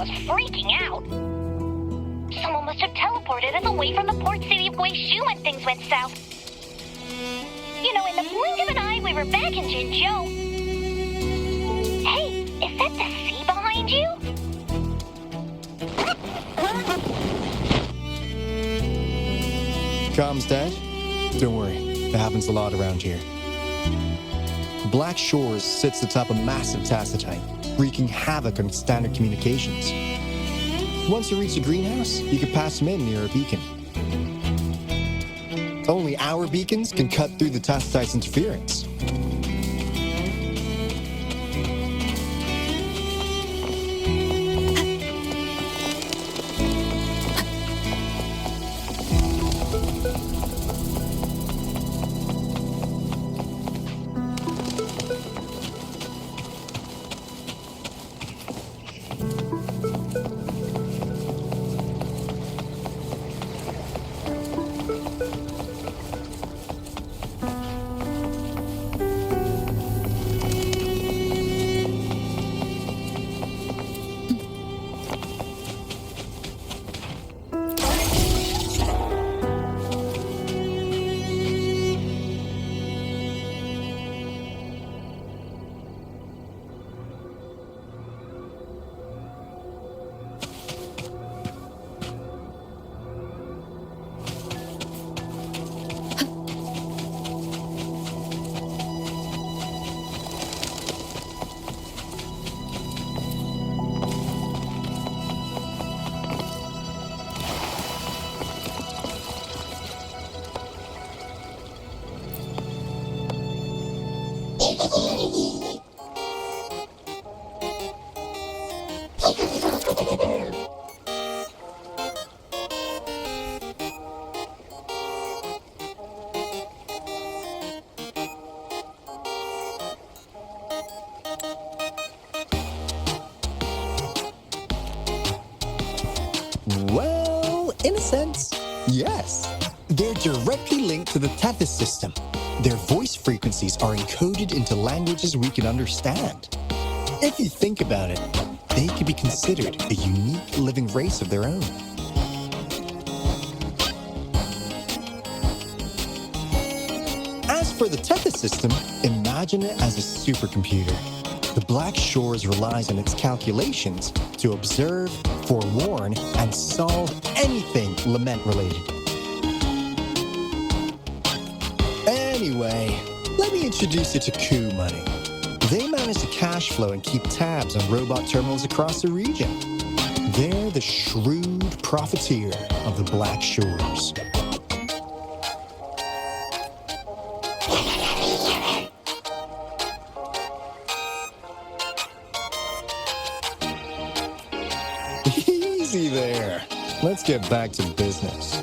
was freaking out. Someone must have teleported us away from the port city of Guizhou when things went south. You know, in the blink of an eye, we were back in Jinzhou. Hey, is that the sea behind you? Comms, Dad? Don't worry, it happens a lot around here. Black Shores sits atop a massive tacitite, wreaking havoc on standard communications. Once you reach the greenhouse, you can pass them in near a beacon. Only our beacons can cut through the tacitite's interference. Well, in a sense, yes. They're directly linked to the Tethys system. Their voice frequencies are encoded into languages we can understand. If you think about it, they could be considered a unique living race of their own. As for the Tethys system, imagine it as a supercomputer. The Black Shores relies on its calculations to observe, forewarn, and solve anything lament-related. Anyway, let me introduce you to Coup Money. They manage to cash flow and keep tabs on robot terminals across the region. They're the shrewd profiteer of the Black Shores. Easy there. Let's get back to business.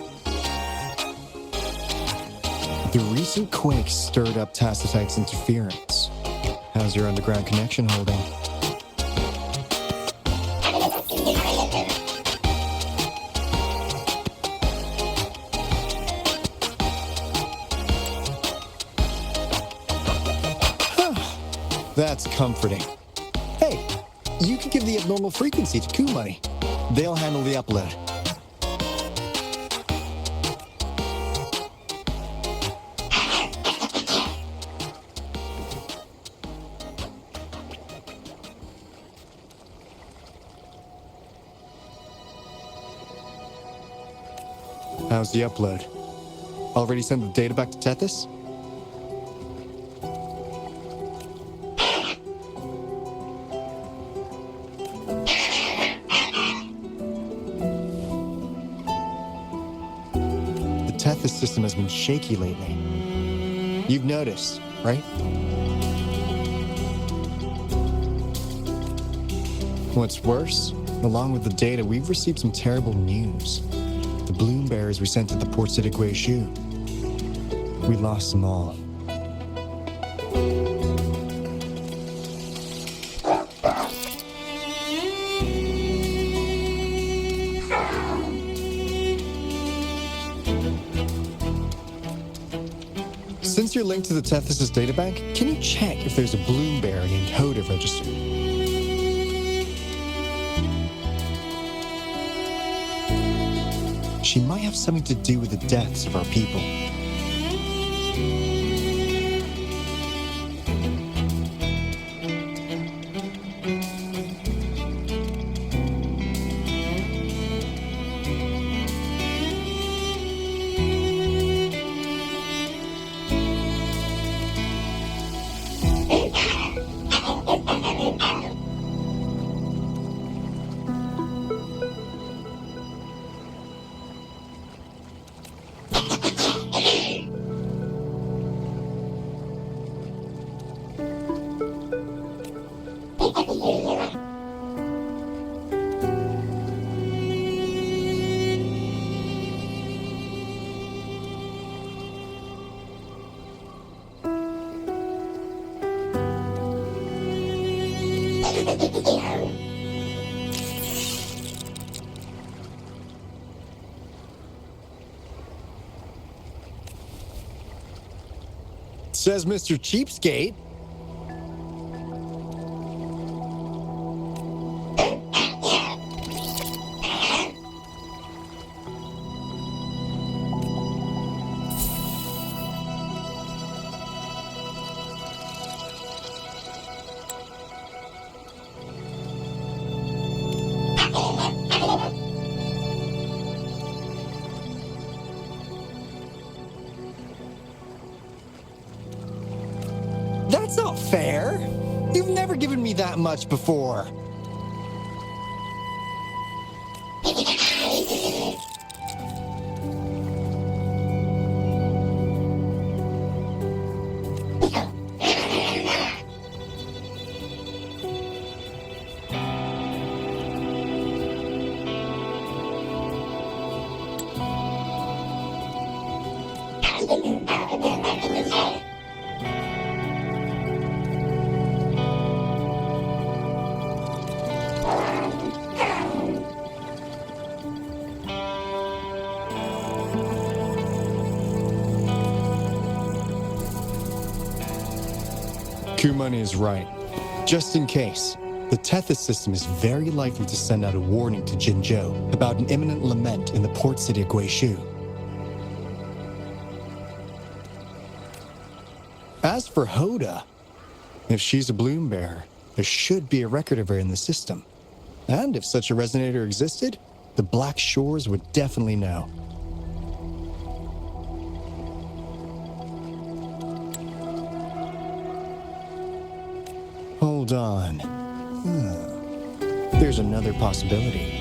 The recent quake stirred up Tacitite's interference. How's your underground connection holding? That's comforting. Hey, you can give the abnormal frequency to Coup Money. They'll handle the upload. How's the upload? Already sent the data back to Tethys? The Tethys system has been shaky lately. You've noticed, right? What's worse, along with the data, we've received some terrible news. The bloom bearers we sent to the port city Guizhou. We lost them all. Since you're linked to the Tethys' databank, can you check if there's a Bloom Bear named Hoda registered? She might have something to do with the deaths of our people. Says Mr. Cheapskate. That's not fair. You've never given me that much before. Kumani is right. Just in case, the Tethys system is very likely to send out a warning to Jinzhou about an imminent lament in the port city of Guishu. As for Hoda, if she's a Bloom Bearer, there should be a record of her in the system. And if such a resonator existed, the Black Shores would definitely know. Hold on. There's another possibility.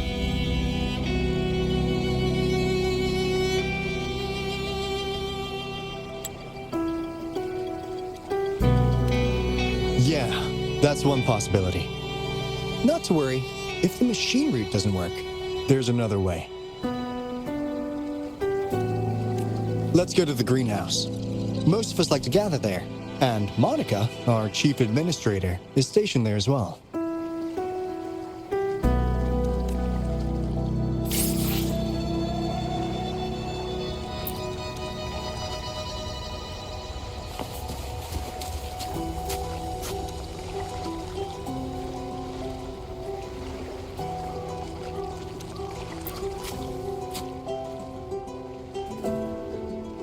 Yeah, that's one possibility. Not to worry, if the machine route doesn't work, there's another way. Let's go to the greenhouse. Most of us like to gather there. And Monica, our chief administrator, is stationed there as well.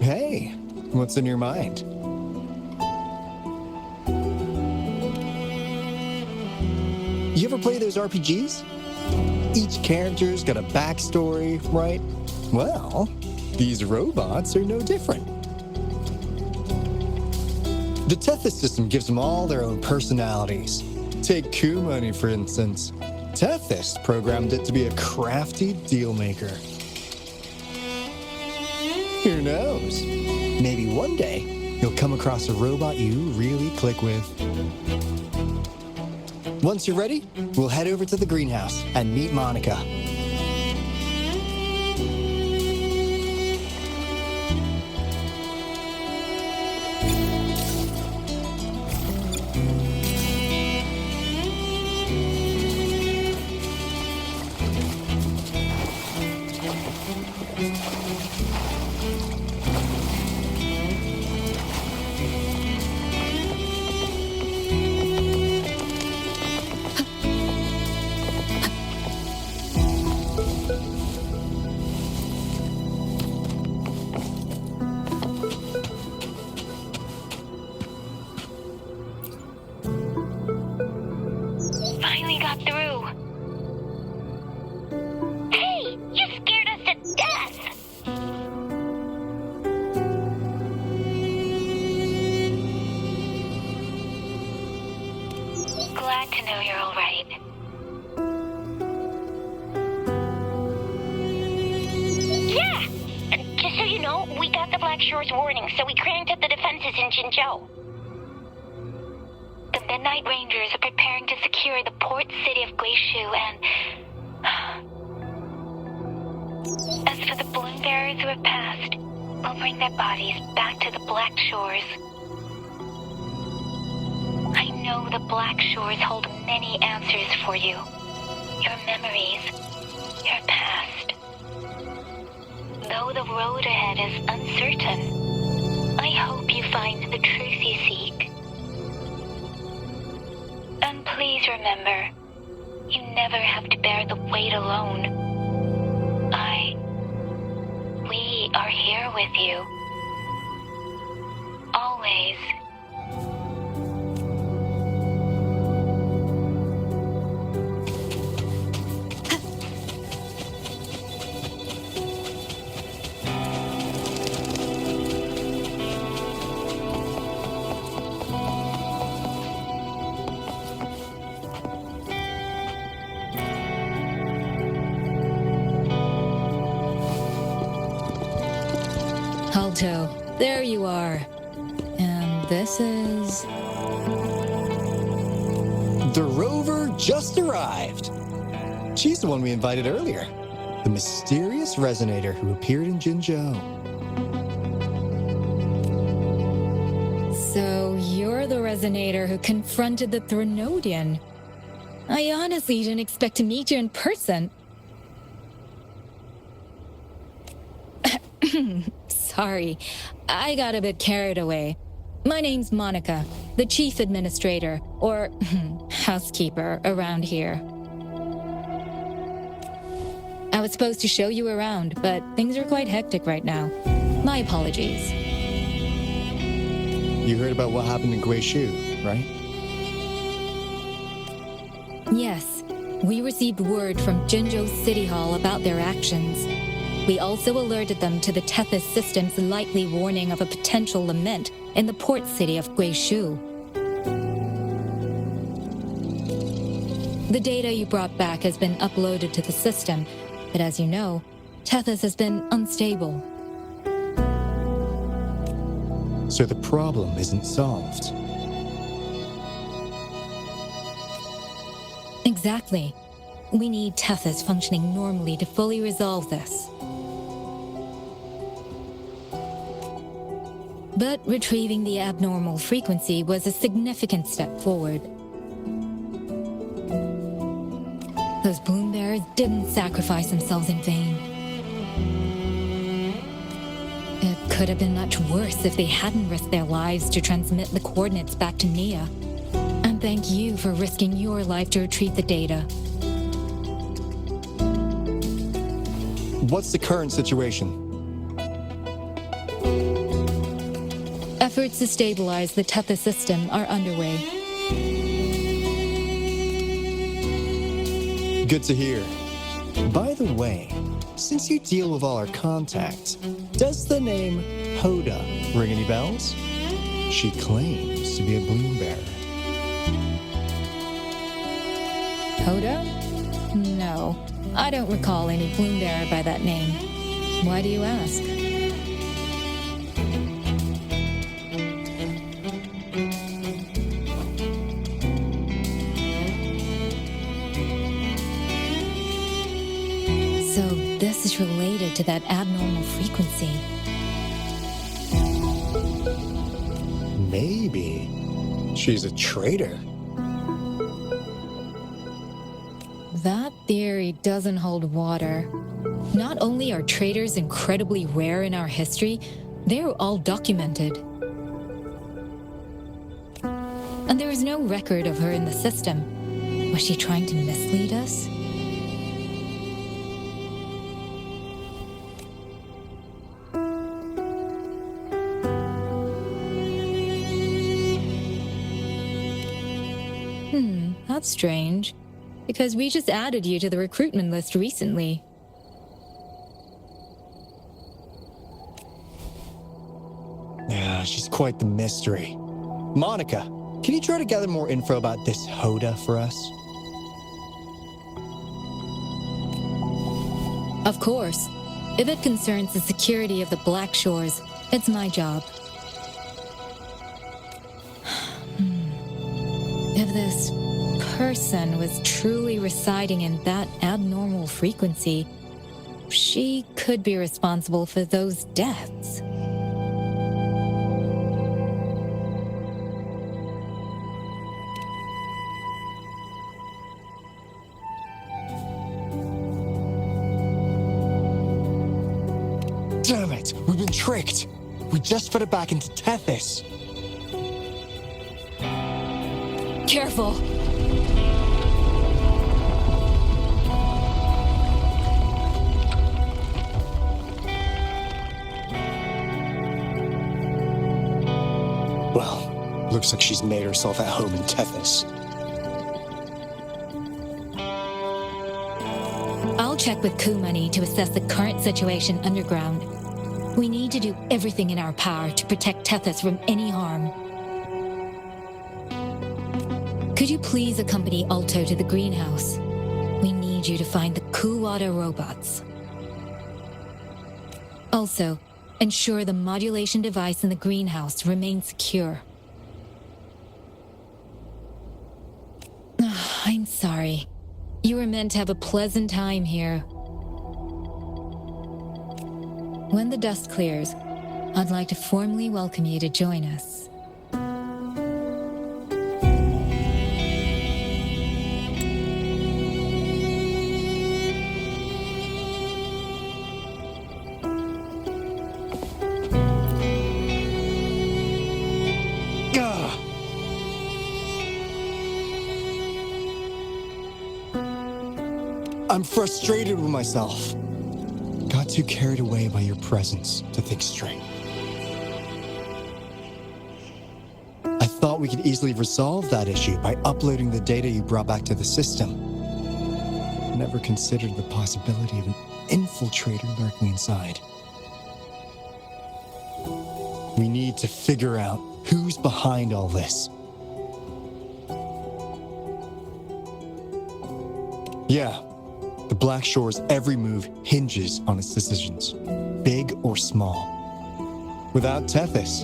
Hey, what's in your mind? You ever play those RPGs? Each character's got a backstory, right? Well, these robots are no different. The Tethys system gives them all their own personalities. Take Kumani, for instance. Tethys programmed it to be a crafty deal maker. Who knows? Maybe one day, you'll come across a robot you really click with. Once you're ready, we'll head over to the greenhouse and meet Monica. you're all right. Yeah! Just so you know, we got the Black Shore's warning, so we cranked up the defenses in Jinzhou. The Midnight Rangers are preparing to secure the port city of Guishu, and... as for the balloon bearers who have passed, we'll bring their bodies back to the Black Shores. I know the Black Shores hold many answers for you. Your memories, your past. Though the road ahead is uncertain, I hope you find the truth you seek. And please remember, you never have to bear the weight alone. We are here with you. Always. Alto, there you are. And this is... The rover just arrived. She's the one we invited earlier. The mysterious resonator who appeared in Jinzhou. So you're the resonator who confronted the Threnodian. I honestly didn't expect to meet you in person. Sorry, I got a bit carried away. My name's Monica, the chief administrator, or housekeeper around here. I was supposed to show you around, but things are quite hectic right now. My apologies. You heard about what happened in Guishu, right? Yes, we received word from Jinzhou City Hall about their actions. We also alerted them to the Tethys system's likely warning of a potential lament in the port city of Guishu. The data you brought back has been uploaded to the system, but as you know, Tethys has been unstable. So the problem isn't solved. Exactly. We need Tethys functioning normally to fully resolve this. But retrieving the abnormal frequency was a significant step forward. Those balloon bearers didn't sacrifice themselves in vain. It could have been much worse if they hadn't risked their lives to transmit the coordinates back to Nia. And thank you for risking your life to retrieve the data. What's the current situation? Efforts to stabilize the Tethys system are underway. Good to hear. By the way, since you deal with all our contacts, does the name Hoda ring any bells? She claims to be a balloon bearer. Hoda? No, I don't recall any balloon bearer by that name. Why do you ask? So this is related to that abnormal frequency. Maybe she's a traitor. That theory doesn't hold water. Not only are traitors incredibly rare in our history, they're all documented. And there is no record of her in the system. Was she trying to mislead us? That's strange. Because we just added you to the recruitment list recently. Yeah, she's quite the mystery. Monica, can you try to gather more info about this Hoda for us? Of course. If it concerns the security of the Black Shores, it's my job. If this person was truly residing in that abnormal frequency, she could be responsible for those deaths. Damn it! We've been tricked! We just put it back into Tethys! Careful! Well, looks like she's made herself at home in Tethys. I'll check with Coup Money to assess the current situation underground. We need to do everything in our power to protect Tethys from any harm. Could you please accompany Alto to the greenhouse? We need you to find the WuWa robots. Also, ensure the modulation device in the greenhouse remains secure. I'm sorry. You were meant to have a pleasant time here. When the dust clears, I'd like to formally welcome you to join us. I'm frustrated with myself. Got too carried away by your presence to think straight. I thought we could easily resolve that issue by uploading the data you brought back to the system. Never considered the possibility of an infiltrator lurking inside. We need to figure out who's behind all this. Yeah. The Black Shore's every move hinges on its decisions, big or small. Without Tethys,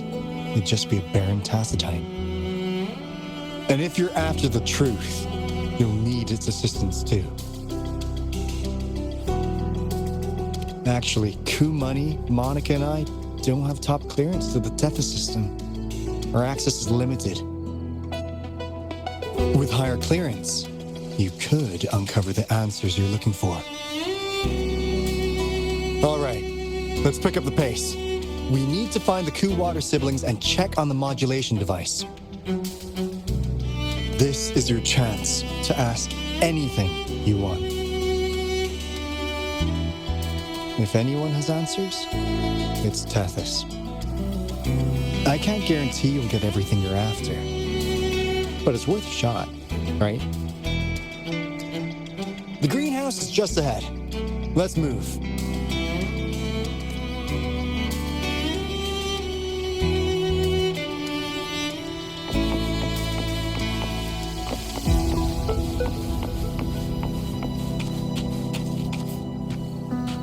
it'd just be a barren Tacitine. And if you're after the truth, you'll need its assistance too. Actually, Coup Money, Monica, and I don't have top clearance to the Tethys system. Our access is limited. With higher clearance, you could uncover the answers you're looking for. All right, let's pick up the pace. We need to find the WuWa siblings and check on the modulation device. This is your chance to ask anything you want. If anyone has answers, it's Tethys. I can't guarantee you'll get everything you're after, but it's worth a shot, right? The greenhouse is just ahead. Let's move.